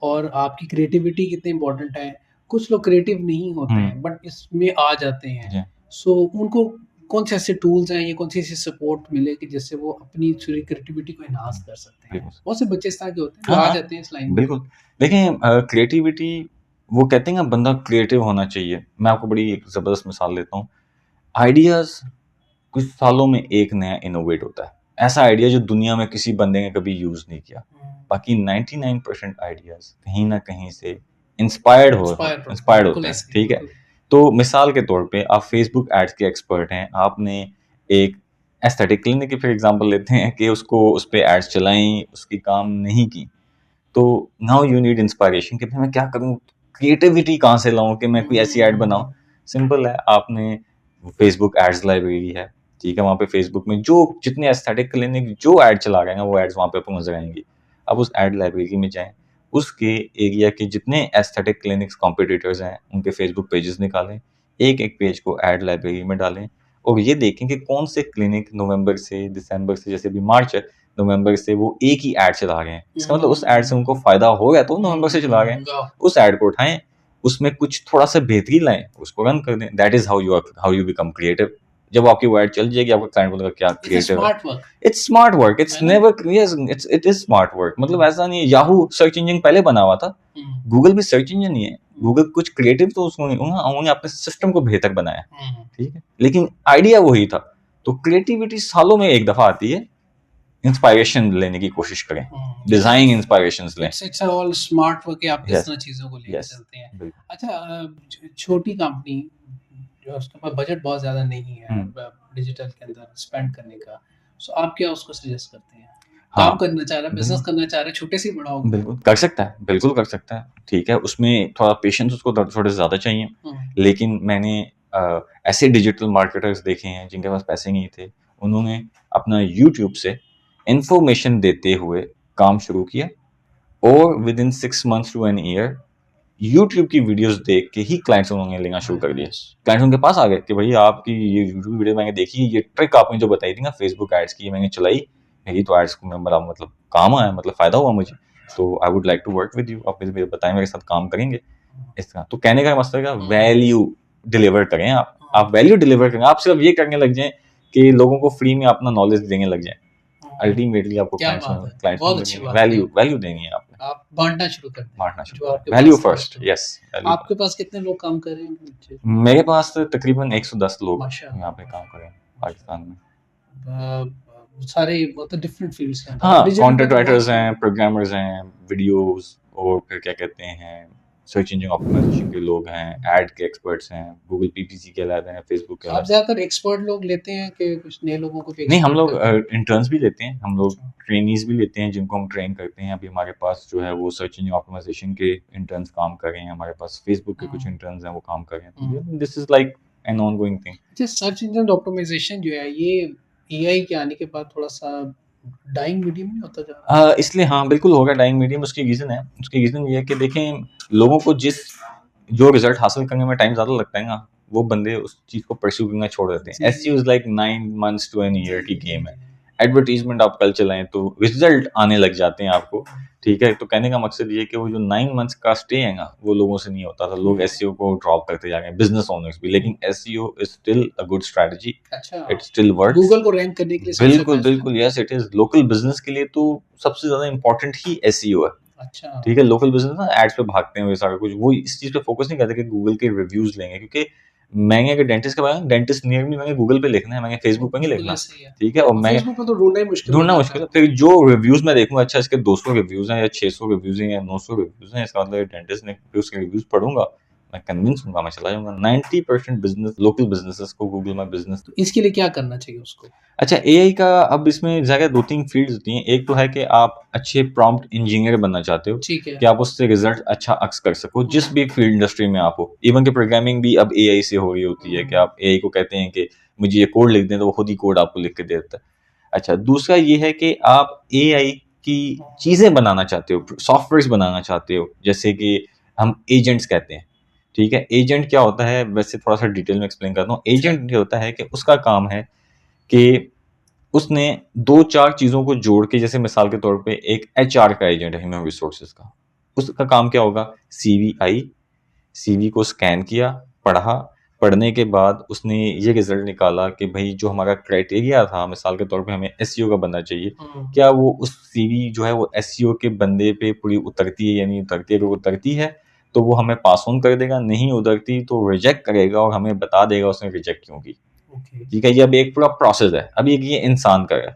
और आपकी क्रिएटिविटी कितनी इंपॉर्टेंट है? कुछ लोग क्रिएटिव नहीं होते हैं बट इसमें आ जाते हैं, सो उनको कौन से ऐसे टूल्स हैं या कौन सी ऐसी सपोर्ट मिले कि जिससे वो अपनी पूरी क्रिएटिविटी को एनहांस कर सकते हैं? बहुत से बच्चे इस तरह के होते हैं जो आ जाते हैं इस लाइन में। बिल्कुल, देखें क्रिएटिविटी, वो कहते हैं ना बंदा क्रिएटिव होना चाहिए। मैं आपको बड़ी एक जबरदस्त मिसाल देता हूँ। आइडियाज कुछ सालों में एक नया इनोवेट होता है, ऐसा आइडिया जो दुनिया में किसी बंदे ने कभी यूज नहीं किया। बाकी 99% आइडियाज कहीं ना कहीं से इंस्पायर्ड होते हैं, ठीक है। तो मिसाल के तौर पे आप फेसबुक एड्स के एक्सपर्ट हैं, आपने एक एस्थेटिक क्लिनिक की फिर एग्जांपल लेते हैं कि उसको उस पे एड्स चलाई, उसकी काम नहीं की, तो नाउ यू नीड इंस्पायरेशन कि मैं क्या करूं, क्रिएटिविटी कहाँ से लाऊं कि मैं कोई ऐसी ऐड बनाऊं। सिंपल है, आपने फेसबुक एड्स लाइब्रेरी है, ठीक है, वहाँ पे फेसबुक में जो जितने एस्थेटिक क्लिनिक जो ऐड चला रहे हैं वो एड्स वहाँ पे आपको नजर आएंगी। अब उस एड लाइब्रेरी में जाएं, उसके एरिया के जितने एस्थेटिक क्लिनिक्स कॉम्पिटिटर्स हैं उनके फेसबुक पेजेस निकालें, एक एक पेज को एड लाइब्रेरी में डालें और ये देखें कि कौन से क्लिनिक नवंबर से दिसंबर से, जैसे अभी मार्च है, नवंबर से वो एक ही ऐड चला रहे हैं। इसका मतलब उस ऐड से उनको फायदा हो गया तो नवंबर से चला रहे हैं। उस ऐड को उठाएं, उसमें कुछ थोड़ा सा बेहतरी लाएं, उसको रन कर दें। That is how you become creative. जब आपकी वो ऐड चल जाएगी, आपका क्लाइंट बोलेगा क्या क्रिएटिव है। It's smart work, it's never, yes it is smart work. मतलब ऐसा नहीं है याहू सर्च इंजन पहले बना हुआ था, गूगल भी सर्च इंजन ही है। गूगल कुछ क्रिएटिव तो उन्होंने अपने सिस्टम को बेहतर बनाया, ठीक है, लेकिन आइडिया वही था। तो क्रिएटिविटी सालों में एक दफा आती है, इंस्पायरेशन लेने की कोशिश करें, डिजाइन इंस्पायरेशंस लें। इट्स ऑल स्मार्ट वर्क, आप इस तरह चीजों को लेकर चलते हैं। अच्छा, छोटी कंपनी जो उसके पास बजट बहुत ज्यादा नहीं है डिजिटल के अंदर स्पेंड करने का, सो आप क्या उसको सजेस्ट करते हैं? काम करना चाह रहा है, बिजनेस करना चाह रहा है, छोटे से बड़ा होगा, बिल्कुल कर सकता है, बिल्कुल कर सकता है, ठीक है। उसमें थोड़ा पेशेंस उसको थोड़े ज्यादा चाहिए, लेकिन मैंने ऐसे डिजिटल मार्केटर्स देखे हैं जिनके पास पैसे नहीं थे, उन्होंने अपना यूट्यूब से इंफॉर्मेशन देते हुए काम शुरू किया और with in 6 months to an year YouTube की वीडियोस देख के ही क्लाइंट्स उन्होंने लेना शुरू कर दिया। क्लाइंट्स उनके पास आ गए कि भाई आपकी ये यूट्यूब वीडियो मैंने देखी, ये ट्रिक आपने जो बताई थी ना फेसबुक एड्स की, मैंने चलाई, मेरी तो एड्स को मेरा मतलब काम आया, मतलब फायदा हुआ मुझे, तो I would like to work with you, आप मुझे बताएं, मेरे साथ काम करेंगे। इस तरह तो कहने का मतलब है वैल्यू डिलीवर करें, आप वैल्यू डिलीवर करें। आप सिर्फ ये करने लग जाएं कि लोगों को फ्री में अपना नॉलेज देने लग जाएं, अल्टीमेटली आपको क्लाइंट्स वैल्यू देनी है, आप बांटना शुरू कर दें, वैल्यू फर्स्ट। यस, आपके पास कितने लोग काम कर रहे हैं? मेरे पास तकरीबन 110 लोग यहाँ पे काम कर रहे हैं पाकिस्तान में, सारे मतलब डिफरेंट फील्ड्स के हैं। हाँ, कंटेंट राइटर्स हैं, प्रोग्रामर्स हैं, वीडियोस, और फिर क्या कहते हैं सर्च इंजन ऑप्टिमाइजेशन के लोग हैं, ऐड के एक्सपर्ट्स हैं, गूगल पीपीसी कहलाते हैं, फेसबुक तो आप कहलाते ज़्यादातर एक्सपर्ट लोग लेते हैं कि कुछ नए लोगों को भी हैं। नहीं, हम एक्सपर्ट लोग करते हैं? इंटर्न्स भी लेते हैं, हम लोग अच्छा। ट्रेनीज भी लेते हैं जिनको हम ट्रेन करते हैं। अभी हमारे पास जो है वो सर्च इंजन ऑप्टिमाइजेशन के इंटर्न्स काम कर रहे हैं, हमारे पास फेसबुक के कुछ हुँ, इंटर्न्स हैं वो काम कर रहे हैं। हुँ। तो this is like an ongoing thing. अच्छा, सर्च इंजन ऑप्टिमाइज़ेशन जो है ये एआई के आने के बाद थोड़ा-सा डाइंग मीडियम नहीं होता जा रहा? इसलिए हाँ, बिल्कुल होगा डाइंग मीडियम। उसकी रीज़न है, उसकी रीज़न ये है कि देखें, लोगों को जो रिज़ल्ट हासिल करने में टाइम ज़्यादा लगता है ना, वो बंदे उस चीज़ को परस्यू करना छोड़ देते हैं। जी, एसईओ जी। Is like 9 months to an जी, ईयर की जी, गेम है। जी। एडवर्टाइज़मेंट आप कल चलाएँ तो रिज़ल्ट आने लग जाते हैं आपको, ठीक है? तो कहने का मकसद ये है कि वो जो 9 मंथ्स का स्टे है ना, वो लोगों से नहीं होता था। लोग हुँ। एसईओ को ड्रॉप करते जा रहे हैं, बिज़नेस ओनर्स भी। लेकिन SEO is still a good strategy, अच्छा, इट स्टिल वर्क्स। गूगल को रैंक करने के लिए सबसे बिल्कुल, बेस्ट है। बिल्कुल, yes it is. Local business के लिए तो सबसे ज़्यादा इम्पोर्टेंट ही एसईओ है। अच्छा। ठीक है, लोकल बिज़नेस ना एड्स पे भागते हैं, वो सारा कुछ, वो इस चीज़ पे फ़ोकस नहीं करते कि गूगल के रिव्यूज़ लेंगे, क्योंकि मैंने अगर डेंटिस्ट के बारे में, डेंटिस्ट नियर मी मैंने गूगल पे लिखना है, मैंने फेसबुक पे नहीं बिल्कुल लिखना, ऐसे ही है। ठीक है? और और मैं फ़ेसबुक पे तो ढूँढना ही मुश्किल हो ढूँढना जाता मुश्किल है। है, फिर जो रिव्यूज़ मैं देखूँगा, अच्छा इसके 200 रिव्यूज़ हैं या 600 रिव्यूज़ हैं या 900 रिव्यूज़ हैं, इसका मतलब ये डेंटिस्ट ने, फिर उसके रिव्यूज़ पढ़ूँगा, मैं कन्विंस होऊँगा, मैं चला जाऊँगा। 90% बिज़नेस, लोकल बिज़नेसेस को गूगल माय बिज़नेस। तो इसके लिए क्या करना चाहिए उसको? अच्छा, एआई का अब इसमें ज़्यादा 2-3 फ़ील्ड्स होती हैं। एक तो है कि आप अच्छे प्रॉम्प्ट इंजीनियर बनना चाहते हो, ठीक है। कि आप उससे रिज़ल्ट अच्छा अक्स कर सको, जिस हुँ, भी फ़ील्ड इंडस्ट्री में आप हो। इवन कि प्रोग्रामिंग भी अब एआई से हो रही होती है, कि हुँ। आप एआई को कहते हैं कि मुझे ये कोड लिख दें, तो वो खुद ही कोड आपको लिख के दे देता है। अच्छा, दूसरा ये है कि आप एआई की चीज़ें बनाना चाहते हो, सॉफ्टवेयर्स बनाना चाहते हो, जैसे कि हम एजेंट्स कहते हैं, ठीक है? एजेंट क्या होता है, वैसे थोड़ा-सा डिटेल में एक्सप्लेन करता हूँ। अच्छा। एजेंट ये होता है कि उसका काम है कि उसने 2-4 चीज़ों को जोड़ के, जैसे मिसाल के तौर पे एक एचआर का एजेंट है, ह्यूमन रिसोर्सेज़ का। उसका काम क्या होगा? सीवी आई, सीवी को स्कैन किया, पढ़ा, पढ़ने के बाद उसने ये रिज़ल्ट निकाला कि भई जो हमारा क्राइटेरिया था, मिसाल के तौर पे हमें एसईओ का बंदा चाहिए, हुँ, क्या वो उस सीवी जो है वो एसईओ के बंदे पे पूरी उतरती है या नहीं उतरती है? अगर उतरती है, तो वो हमें पास ऑन कर देगा, नहीं उतरती तो रिजेक्ट करेगा और हमें बता देगा उसने रिजेक्ट क्यों की। ओके। ठीक है, ये अब एक पूरा प्रोसेस है। अब ये इंसान का है।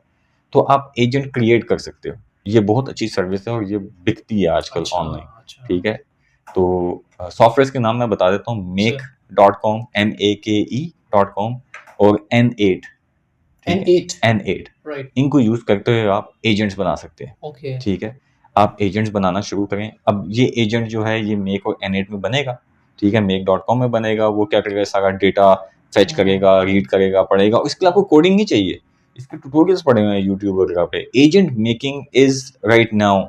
तो आप एजेंट क्रिएट कर सकते हो। ये बहुत अच्छी सर्विस है और ये बिकती है आजकल अच्छा, ऑनलाइन, अच्छा। ठीक है? तो सॉफ्टवेयर्स के नाम मैं बता देता हूँ, सर make.com, make.com और N8, ठीक है? N8 N8, राइट, इनको यूज़ करते हुए आप एजेंट्स बना सकते हैं, ओके। ठीक है? आप एजेंट्स बनाना शुरू करें। अब ये एजेंट जो है ये मेक और N8 में बनेगा, ठीक है? make.com में बनेगा, वो क्या करेगा, सारा डेटा फेच हुँ, करेगा, रीड करेगा, पढ़ेगा, और इसके लिए आपको कोडिंग नहीं चाहिए। इसके ट्यूटोरियल्स पड़े हुए हैं यूट्यूब वगैरह पे। Agent making is right now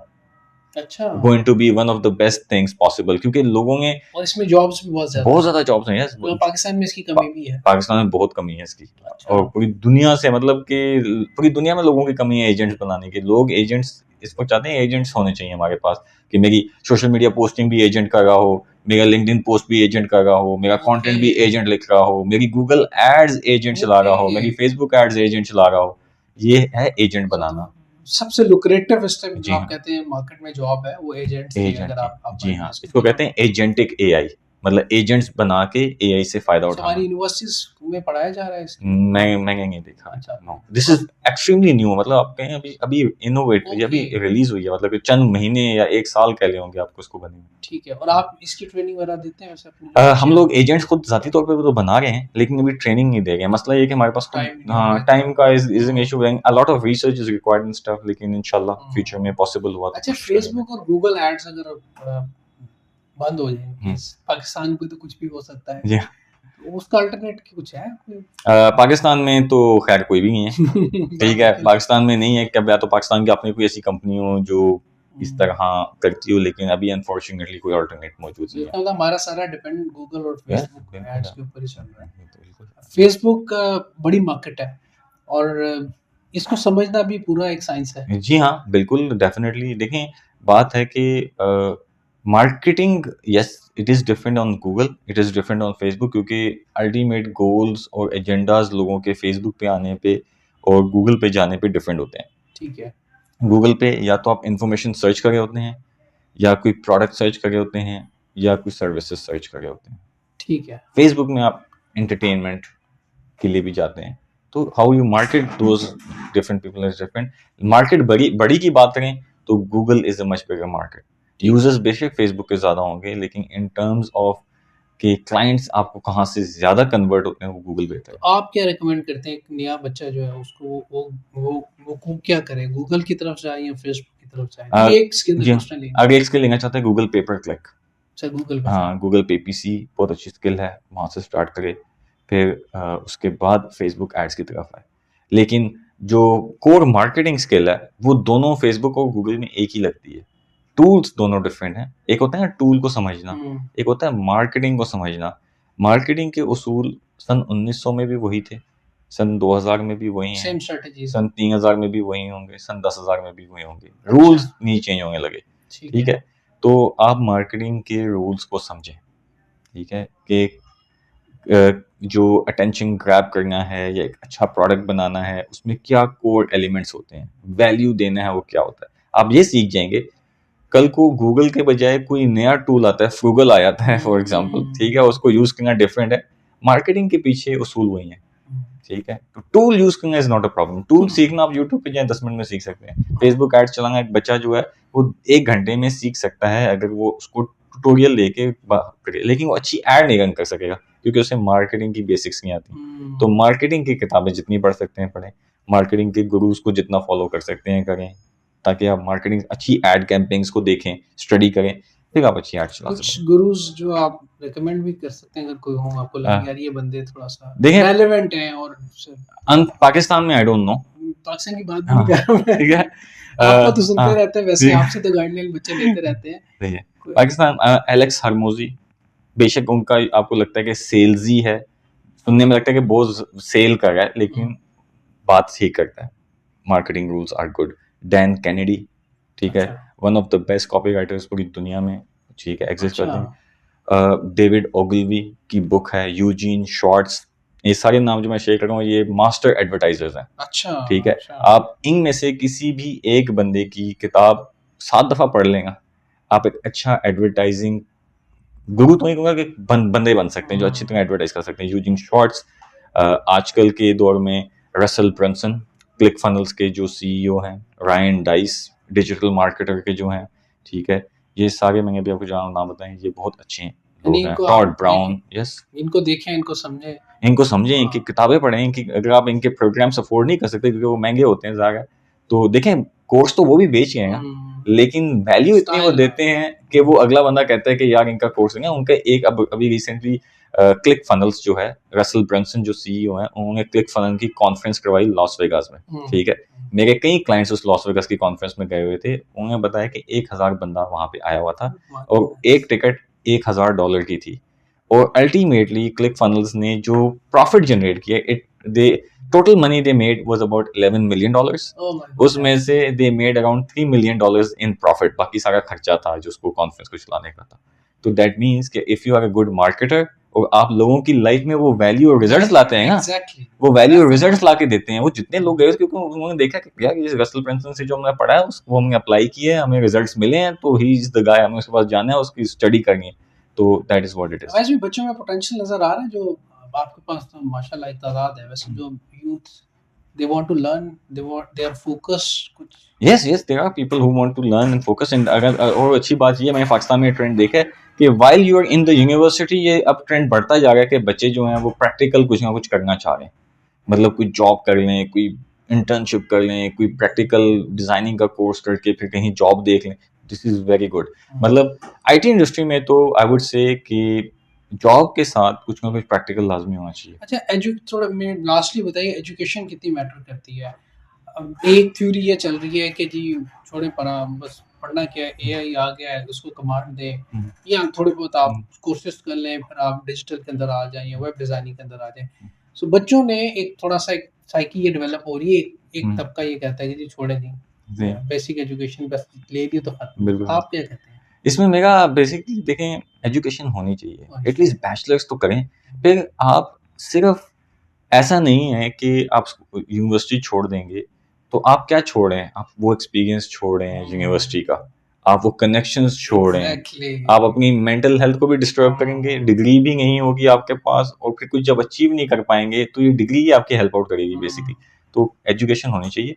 अच्छा। Going to be one of the best things possible, क्योंकि लोगों ने और इसमें जॉब्स भी बहुत ज़्यादा बहुत हैं। ज़्यादा जॉब्स हैं यस। मतलब पाकिस्तान में इसकी पा, कमी भी है। पाकिस्तान में बहुत कमी है इसकी, अच्छा। और पूरी दुनिया से, मतलब कि पूरी दुनिया में लोगों की कमी है एजेंट्स बनाने की। लोग एजेंट्स इसको चाहते हैं, एजेंट्स होने चाहिए हमारे पास, कि मेरी सोशल मीडिया पोस्टिंग भी एजेंट कर रहा हो, मेरा लिंक्डइन पोस्ट भी एजेंट कर रहा हो, मेरा ओके, कंटेंट भी एजेंट लिख रहा हो, मेरी गूगल एड्स एजेंट चला रहा हो, ओके। मेरी फेसबुक एड्स एजेंट चला रहा हो। ये है एजेंट तो बनाना। सबसे लुक्रेटिव इस टाइम जो जी आप हाँ, कहते हैं मार्केट में जॉब है वो एजेंट्स की है एजेंट अगर की, आप जी मानें हाँ, इसको, इसको है ना? कहते हैं एजेंटिक एआई, मतलब एजेंट्स बना के एआई से फायदा तो हमारी उठाना। यूनिवर्सिटीज़ में पढ़ाया जा रहा है इसकी? मैंने नहीं देखा। अच्छा, नो, दिस इज और एक्सट्रीमली न्यू, मतलब आप कहें अभी अभी इनोवेट, ये ओके, अभी रिलीज हुई है, मतलब कि चंद महीने या एक साल कह ले होंगे आपको इसको बने हुए। ठीक है। और आप इसकी ट्रेनिंग वगैरह देते हैं वैसे अपने हम टीचर लोग एजेंट्स खुद जाती तौर पे तो बना रहे हैं, लेकिन अभी ट्रेनिंग नहीं दे रहे हैं। मसला ये है कि हमारे पास खुद टाइम नहीं हो पाता? टाइम का is an hmm, issue, a lot of research is required and stuff, लेकिन इंशाल्लाह हुँ। फ्यूचर में पॉसिबल हुआ तो अच्छा, कोशिश करेंगे। फ़ेसबुक और गूगल एड्स अगर बंद हो जाए इन हम्म, केस पाकिस्तान में तो कुछ भी हो सकता है। जी। तो उसका अल्टरनेट कुछ है कोई? पाकिस्तान में तो खैर कोई भी नहीं है, बड़ा ठीक है? मुश्किल है। पाकिस्तान में नहीं है, क्या या तो पाकिस्तान की अपनी कोई ऐसी कंपनी हो जो इस हुँ। तरह करती हो, लेकिन अभी अनफॉर्चुनेटली कोई अल्टरनेट मौजूद तो नहीं है। इसका मतलब हमारा सारा डिपेंड गूगल और यस, फ़ेसबुक बिल्कुल एड्स है। के ऊपर ही चल रहा है। बिल्कुल। फ़ेसबुक बड़ी मार्केट है और इसको समझना भी पूरा एक साइंस है। जी हाँ, बिल्कुल डेफ़िनेटली। देखें, बात है कि marketing, yes it is different on Google, it is different on Facebook, क्योंकि अल्टीमेट गोल्स और एजेंडाज़ लोगों के फेसबुक पे आने पे और गूगल पे जाने पे डिफरेंट होते हैं। ठीक है। गूगल पे या तो आप इन्फॉर्मेशन सर्च कर रहे होते हैं, या कोई प्रोडक्ट सर्च कर रहे होते हैं, या कोई सर्विसेज सर्च कर रहे होते हैं। ठीक है। फेसबुक में आप एंटरटेनमेंट के लिए भी जाते हैं। तो how you market those different people is different. Market बड़ी बड़ी की बात करें तो Google is a much bigger market, users बेशक फेसबुक के ज़्यादा होंगे, लेकिन इन टर्म्स ऑफ कि क्लाइंट्स आपको कहाँ से ज़्यादा कन्वर्ट होते हैं, वो गूगल बेहतर तो है। आप क्या रिकमेंड करते हैं एक नया बच्चा जो है उसको वो क्या करे? गूगल की तरफ जाए या फेसबुक की तरफ जाए? अ, ये एक स्किल जी, उसने लेनी आगे है। एक स्किल लेना चाहता है गूगल पेपर क्लिक। अच्छा गूगल पे हाँ, गूगल पे पीसी बहुत अच्छी स्किल है, वहाँ से स्टार्ट करे, फिर उसके बाद फेसबुक एड्स की तरफ आए। लेकिन जो कोर मार्केटिंग स्किल है, वो दोनों फेसबुक और गूगल में एक ही लगती है। टूल्स दोनों डिफरेंट हैं। एक होता है ना टूल को समझना, हुँ, एक होता है मार्केटिंग को समझना। मार्केटिंग के उसूल सन 1900 में भी वही थे, सन 2000 में भी वही हैं, सेम स्ट्रैटेजीज़ हैं। सन 3000 में भी वही होंगे, सन 10,000 में भी वही होंगे। अच्छा, रूल्स नहीं चेंज होने लगे, ठीक ठीक है। है? तो आप मार्केटिंग के रूल्स को समझें, ठीक है? कि जो अटेंशन ग्रैब करना है या एक अच्छा प्रोडक्ट बनाना है, उसमें क्या कोर एलिमेंट्स होते हैं, वैल्यू देना है वो क्या होता है। आप ये सीख जाएंगे, कल को गूगल के बजाय कोई नया टूल आता है, फ्रूगल आ जाता है फॉर एग्जांपल, ठीक है, उसको यूज करना डिफरेंट है, मार्केटिंग के पीछे उसूल वही है, हुँ, ठीक है। तो टूल यूज करना is not a problem, tool हुँ, सीखना आप यूट्यूब पे जाए 10 मिनट में सीख सकते हैं। फेसबुक एड्स चलाना एक बच्चा जो है वो 1 घंटे में सीख सकता है अगर वो उसको ट्यूटोरियल लेके करे, लेकिन वो अच्छी एड नहीं रन कर सकेगा क्योंकि उसे मार्केटिंग की बेसिक्स नहीं आती। तो हुँ। मार्केटिंग की किताबें जितनी पढ़ सकते हैं पढ़ें, मार्केटिंग के गुरुज को जितना फॉलो कर सकते हैं करें, ताकि आप मार्केटिंग अच्छी एड कैंपेन्स को देखें, स्टडी करें, फिर आप अच्छी एड चला कुछ सकते गुरुज़ जो आप रिकमेंड भी कर सकते हैं अगर कोई हो आपको लगे हैं। यार ये बंदे थोड़ा-सा देखें, रेलेवेंट हैं और स पाकिस्तान में आई डोंट नो। पाकिस्तान की बात भी नहीं हाँ, कर रहा मैं। ठीक है। आपका तो सुनते हाँ, रहते हैं वैसे ठीक आपसे तो गाइडलाइन बच्चे लेते रहते हैं। सही है। कोई पाकिस्तान एलेक्स हरमोजी, बेशक उनका आपको लगता है कि सेल्सी है, सुनने में लगता है कि बहुत सेल कर रहा है, लेकिन बात ठीक करता है। Marketing rules are good. Dan Kennedy, ठीक है, अच्छा, one of the best copy writers पूरी दुनिया में, ठीक है, एग्जिस्ट अच्छा, करते हैं। डेविड ओगलवी की बुक है, यूजीन शॉर्ट्स, ये सारे नाम जो मैं शेयर कर रहा हूँ ये मास्टर एडवर्टाइजर्स हैं, अच्छा, ठीक है। अच्छा। आप इनमें से किसी भी एक बंदे की किताब 7 दफा पढ़ लेगा, आप एक अच्छा एडवर्टाइजिंग गुरु तो नहीं कहूंगा कि बंदे बन सकते हैं जो अच्छी तरह एडवर्टाइज कर सकते हैं यूजिंग शॉर्ट्स। आजकल के दौर में रसल ब्रंसन, क्लिक फनल्स के जो सीईओ हैं, रायन डाइस, डिजिटल मार्केटर के जो हैं, ठीक है, ये सारे मैंने भी आपको जो नाम बताए ये बहुत अच्छे हैं यानी लोग हैं। इनको आप टॉड देखें, ब्राउन, यस, इनको देखें, इनको समझें। इनको समझें, इनकी हाँ, किताबें पढ़ें, इनकी अगर आप इनके प्रोग्राम्स अफोर्ड नहीं कर सकते क्योंकि वो महंगे होते हैं ज़्यादा, तो देखें कोर्स तो वो भी बेच रहे हैं ना, लेकिन वैल्यू इतनी वो स्टाइल है। देते हैं कि वो अगला बंदा कहता है कि यार इनका कोर्स है ना। उनका एक अभी रिसेंटली क्लिक फनल्स जो है, रसल ब्रंसन जो सीईओ हैं, उन्होंने क्लिक फनल की कॉन्फ्रेंस करवाई लॉस वेगास में, हुँ, ठीक है। मेरे कई क्लाइंट्स उस लॉस वेगास की कॉन्फ्रेंस में गए हुए थे, उन्होंने बताया कि 1,000 बंदा वहां पे आया हुआ था और एक टिकट $1,000 की थी। और अल्टीमेटली क्लिक फनल्स ने जो प्रॉफिट जनरेट किया, it they total money they made was about $11 million। Oh my उसमें गॉडनेस! से they made around $3 million in profit, बाकी सारा खर्चा था जो उसको कॉन्फ्रेंस को चलाने का था। तो दैट मीन्स कि if you are a good marketer और आप लोगों की लाइफ में वो वैल्यू और रिजल्ट्स लाते हैं ना, एग्ज़ैक्टली, वो वैल्यू दैट्स और द रिजल्ट्स पॉइंट। ला के देते हैं। वो जितने लोग गए क्योंकि उन्होंने देखा कि यार ये रसल ब्रंसन से जो हमने पढ़ा है उसको हमने अप्लाई किया है, हमें रिजल्ट्स मिले हैं, तो ही इज द गाय, हमें उसके पास जाना है, उसकी स्टडी करनी है। तो that is what it is. वैसे भी बच्चों में पोटेंशियल नज़र आ रहा है जो आपके पास तो माशाल्लाह एक तादाद है। वैसे जो youth they want to learn, they are focused कुछ। Yes yes, there are people who want to learn and focus. And अगर और अच्छी बात ये है, मैंने पाकिस्तान में ट्रेंड देखा है कि while you are in the university, ये अब ट्रेंड बढ़ता जा रहा है कि बच्चे जो हैं वो प्रैक्टिकल कुछ ना कुछ करना चाह रहे हैं। मतलब कोई जॉब कर लें, कोई इंटर्नशिप कर लें, कोई प्रैक्टिकल डिजाइनिंग का कोर्स करके फिर कहीं जॉब देख लें। This is very good. मतलब आईटी इंडस्ट्री में तो आई वुड से कि जॉब के साथ कुछ ना कुछ प्रैक्टिकल लाजमी होना चाहिए। अच्छा थोड़ा मैं लास्टली बताइए एजुकेशन कितनी मैटर करती है? अब एक थ्योरी ये चल रही है कि जी छोड़े पढ़ा बस पढ़ना क्या है, एआई आ गया है उसको कमांड दें या थोड़े बहुत आप कोर्सेज कर लें फिर आप डिजिटल के अंदर आ जाएं या वेब डिज़ाइनिंग के अंदर आ जाएं। सो बच्चों ने एक थोड़ा सा एक साइकी ये डेवलप हो रही है, एक तबका ये कहता है कि जी छोड़े नहीं, जी, बेसिक एजुकेशन बस ले ली तो खत्म। बिल्कुल। आप क्या कहते हैं? इसमें मेरा बेसिकली देखें, एजुकेशन होनी चाहिए, होनी एटलीस्ट चाहिए। बैचलर्स तो करें। फिर आप सिर्फ ऐसा नहीं है कि आप यूनिवर्सिटी छोड़ देंगे, तो आप क्या छोड़ रहे हैं? आप वो एक्सपीरियंस छोड़ रहे हैं यूनिवर्सिटी का, आप वो कनेक्शंस छोड़ रहे हैं, एग्जैक्टली। आप अपनी मेंटल हेल्थ को भी डिस्टर्ब करेंगे, डिग्री भी नहीं होगी आपके पास, और फिर कुछ जब अचीव नहीं कर पाएंगे तो ये डिग्री ही आपकी हेल्प आउट करेगी बेसिकली। तो एजुकेशन होनी चाहिए।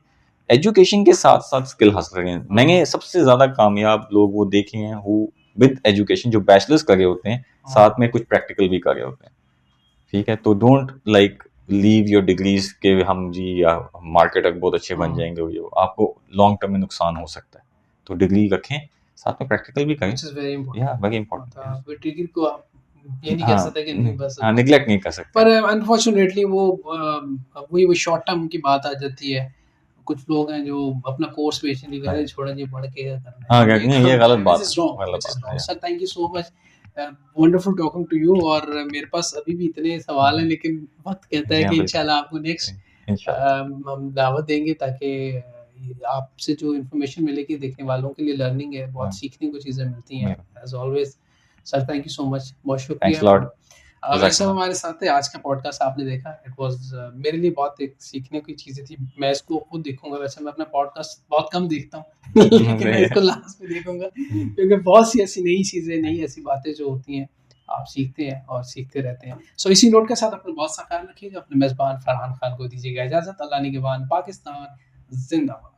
एजुकेशन के साथ साथ स्किल हासिल करें। मैंने सबसे ज्यादा कामयाब लोग वो देखे हैं वो विद एजुकेशन जो बैचलर्स कर रहे होते हैं साथ में कुछ प्रैक्टिकल भी कर रहे होते हैं। ठीक है, तो don't like leave your degrees के हम जी या मार्केट बहुत अच्छे बन जाएंगे, वो आपको लॉन्ग टर्म में नुकसान हो सकता है। तो डिग्री रखें साथ में प्रैक्टिकल भी करें, व्हिच इज़ वेरी या इम्पोर्टेंट। Very important. मतलब डिग्री को आप ये नहीं कह हाँ सकते कि नहीं बस हाँ, निगलेक्ट नहीं कर सकते। पर अनफॉर्चुनेटली वो वही वो शॉर्ट टर्म की बात आ जाती है। कुछ लोग हैं जो अपना कोर्स बेचने के लिए छोड़ा जी पढ़ के क्या करना है। हाँ ये नहीं, ये काम गलत है, बात व्हिच इज़ है, रॉन्ग, गलत व्हिच इज़ बात रॉन्ग। है। Sir thank you so much. Wonderful talking to you. और मेरे पास अभी भी इतने सवाल हैं लेकिन वक्त कहता है जी हाँ, कि बिल्कुल इंशाल्लाह आपको नेक्स्ट इंशाल्लाह। हम दावत देंगे ताकि आपसे जो इन्फॉर्मेशन मिलेगी देखने वालों के लिए लर्निंग है, बहुत सीखने को चीज़ें मिलती हैं as always. Sir thank you so much, बहुत थैंक्स शुक्रिया। लॉट। वैसे हमारे साथ थे आज का पॉडकास्ट आपने देखा, इट वाज़ मेरे लिए बहुत एक सीखने की चीज़ें थी। मैं इसको खुद देखूँगा, वैसे मैं अपना पॉडकास्ट बहुत कम देखता हूँ लेकिन मैं इसको लास्ट में देखूँगा क्योंकि बहुत सी ऐसी नई चीज़ें, नई ऐसी बातें जो होती हैं, आप सीखते हैं और सीखते रहते हैं। सो इसी नोट के साथ अपना बहुत सा ख्याल रखिएगा। अपने मेज़बान फरहान खान को दीजिएगा इजाज़त। अल्लाह निगहबान। पाकिस्तान ज़िंदाबाद।